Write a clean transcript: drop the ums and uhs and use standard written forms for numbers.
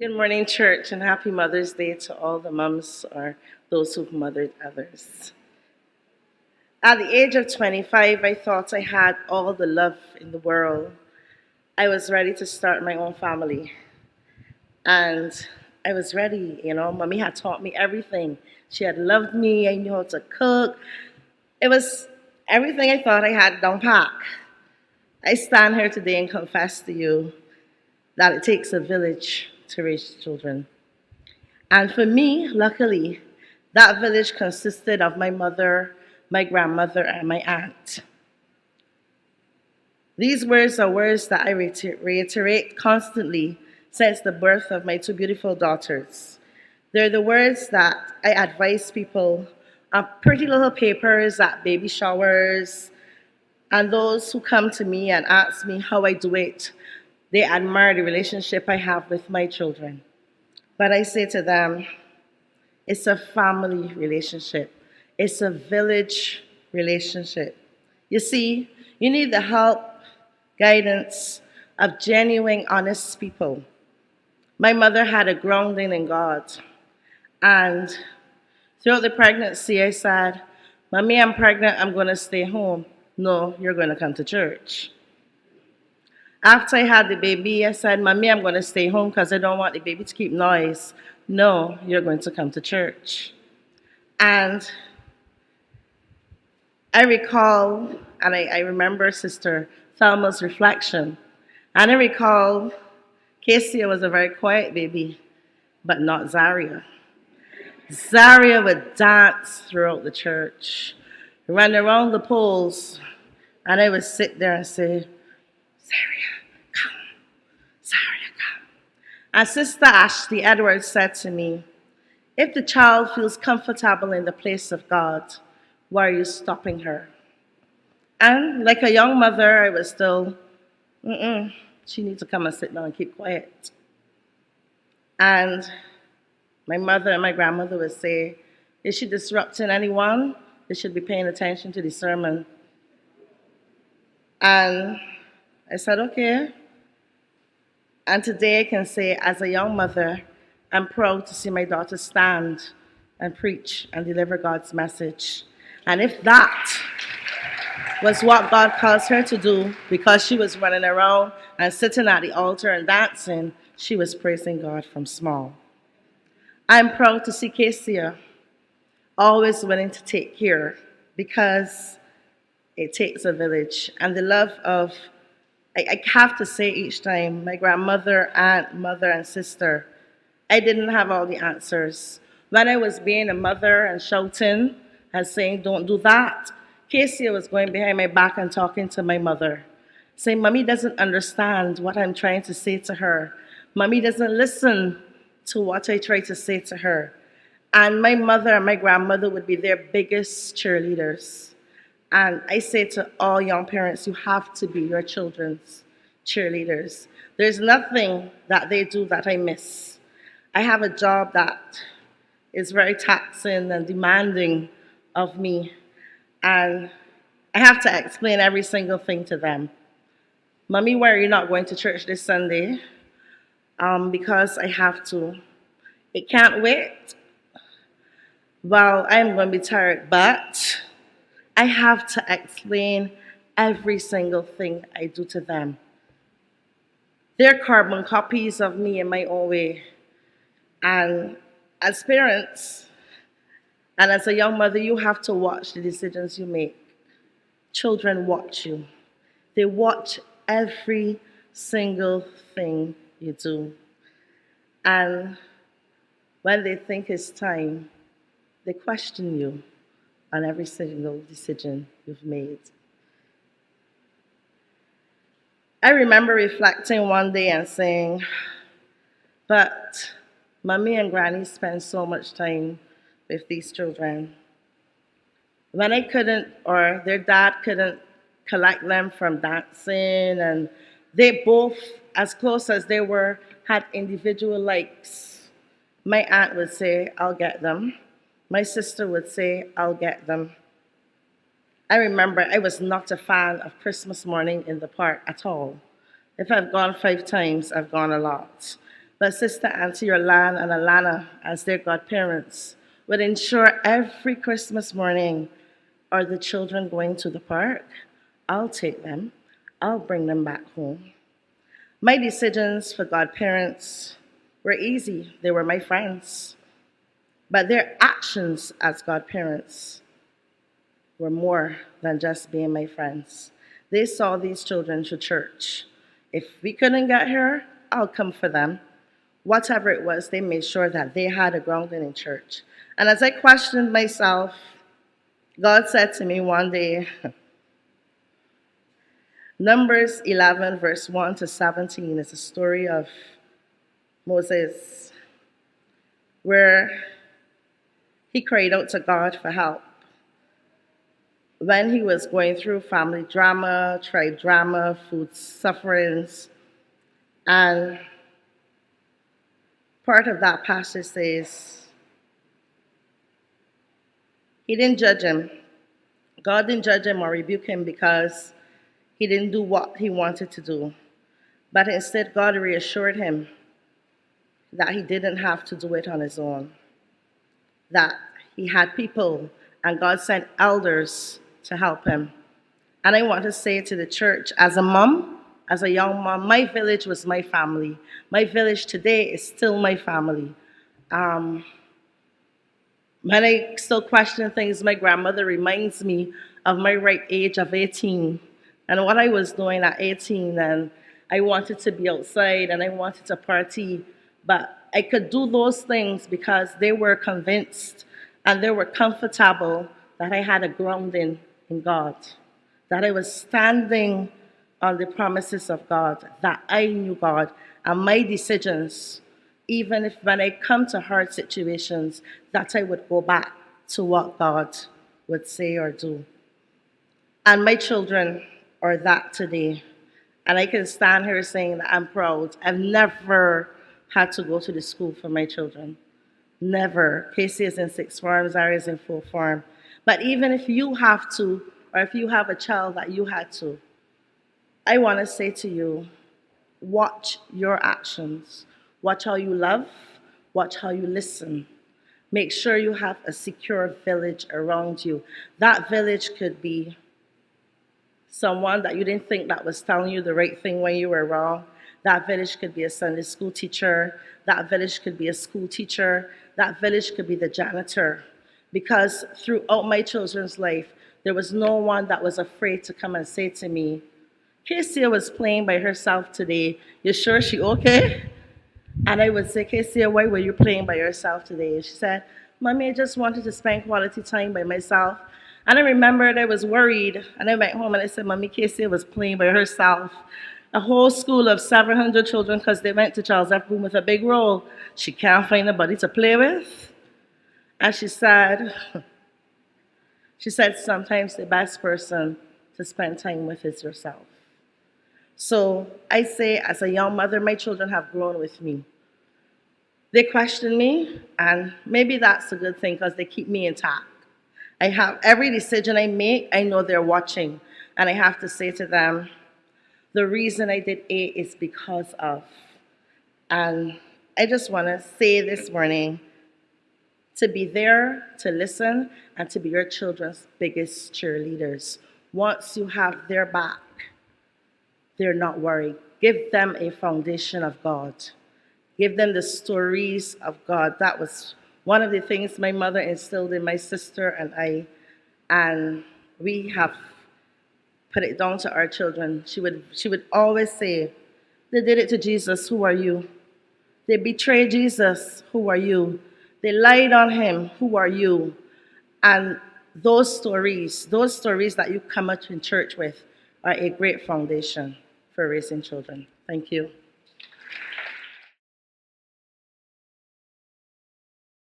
Good morning, church, and happy Mother's Day to all the moms or those who've mothered others. At the age of 25, I thought I had all the love in the world. I was ready to start my own family. And I was ready, Mommy had taught me everything. She had loved me. I knew how to cook. It was everything I thought I had down pat. I stand here today and confess to you that it takes a village to raise children. And for me, luckily, that village consisted of my mother, my grandmother, and my aunt. These words are words that I reiterate constantly since the birth of my two beautiful daughters. They're the words that I advise people on pretty little papers at baby showers, and those who come to me and ask me how I do it, they admire the relationship I have with my children. But I say to them, it's a family relationship. It's a village relationship. You see, you need the help, guidance of genuine, honest people. My mother had a grounding in God. And throughout the pregnancy, I said, Mommy, I'm pregnant. I'm going to stay home. No, you're going to come to church. After I had the baby, I said, Mommy, I'm going to stay home because I don't want the baby to keep noise. No, you're going to come to church. And I recall, and I remember Sister Thelma's reflection. And I recall Casey was a very quiet baby, but not Zaria. Zaria would dance throughout the church, run around the poles, and I would sit there and say, Zaria, come. Zaria, come. And Sister Ashley Edwards said to me, if the child feels comfortable in the place of God, why are you stopping her? And like a young mother, I was still, she needs to come and sit down and keep quiet. And my mother and my grandmother would say, is she disrupting anyone? They should be paying attention to the sermon. And I said, okay. And today I can say, as a young mother, I'm proud to see my daughter stand and preach and deliver God's message. And if that was what God calls her to do, because she was running around and sitting at the altar and dancing, she was praising God from small. I'm proud to see Casey always willing to take care because it takes a village. And the love of, I have to say each time, my grandmother, aunt, mother, and sister, I didn't have all the answers. When I was being a mother and shouting and saying, don't do that, Casey was going behind my back and talking to my mother, saying, Mommy doesn't understand what I'm trying to say to her. Mommy doesn't listen to what I try to say to her. And my mother and my grandmother would be their biggest cheerleaders. And I say to all young parents, you have to be your children's cheerleaders. There's nothing that they do that I miss. I have a job that is very taxing and demanding of me. And I have to explain every single thing to them. Mommy, why are you not going to church this Sunday? Because I have to. It can't wait. Well, I'm going to be tired, but I have to explain every single thing I do to them. They're carbon copies of me in my own way. And as parents, and as a young mother, you have to watch the decisions you make. Children watch you. They watch every single thing you do. And when they think it's time, they question you on every single decision you've made. I remember reflecting one day and saying, but Mommy and Granny spend so much time with these children. When I couldn't, or their dad couldn't collect them from dancing, and they both, as close as they were, had individual likes. My aunt would say, I'll get them. My sister would say, I'll get them. I remember I was not a fan of Christmas morning in the park at all. If I've gone 5 times, I've gone a lot. But Sister Auntie Orlan and Alana, as their godparents, would ensure every Christmas morning, are the children going to the park? I'll take them. I'll bring them back home. My decisions for godparents were easy. They were my friends. But their actions as godparents were more than just being my friends. They saw these children to church. If we couldn't get here, I'll come for them. Whatever it was, they made sure that they had a grounding in church. And as I questioned myself, God said to me one day, Numbers 11, verse 1 to 17 is a story of Moses, where he cried out to God for help when he was going through family drama, tribe drama, food sufferings. And part of that passage says, he didn't judge him. God didn't judge him or rebuke him because he didn't do what he wanted to do. But instead, God reassured him that he didn't have to do it on his own, that he had people, and God sent elders to help him. And I want to say to the church, as a mom, as a young mom, my village was my family. My village today is still my family. When I still question things, my grandmother reminds me of my ripe age of 18 and what I was doing at 18. And I wanted to be outside and I wanted to party, but I could do those things because they were convinced and they were comfortable that I had a grounding in God, that I was standing on the promises of God, that I knew God, and my decisions, even if when I come to hard situations, that I would go back to what God would say or do. And my children are that today. And I can stand here saying that I'm proud. I've never had to go to the school for my children. Never. Casey is in sixth form, Zara is in full form. But even if you have to, or if you have a child that you had to, I want to say to you, watch your actions. Watch how you love. Watch how you listen. Make sure you have a secure village around you. That village could be someone that you didn't think that was telling you the right thing when you were wrong. That village could be a Sunday school teacher. That village could be a school teacher. That village could be the janitor. Because throughout my children's life, there was no one that was afraid to come and say to me, Casey was playing by herself today. You sure she okay? And I would say, Casey, why were you playing by yourself today? And she said, Mommy, I just wanted to spend quality time by myself. And I remembered I was worried. And I went home and I said, Mommy, Casey was playing by herself. A whole school of 700 children, because they went to Charles F. Boone with a big roll. She can't find nobody to play with. And she said, sometimes the best person to spend time with is yourself. So I say, as a young mother, my children have grown with me. They question me, and maybe that's a good thing because they keep me intact. I have every decision I make, I know they're watching, and I have to say to them, the reason I did A is because of. And I just want to say this morning, to be there, to listen, and to be your children's biggest cheerleaders. Once you have their back, they're not worried. Give them a foundation of God. Give them the stories of God. That was one of the things my mother instilled in my sister and I, and we have put it down to our children. She would always say, they did it to Jesus, who are you? They betrayed Jesus, who are you? They lied on him, who are you? And those stories that you come up in church with are a great foundation for raising children. Thank you.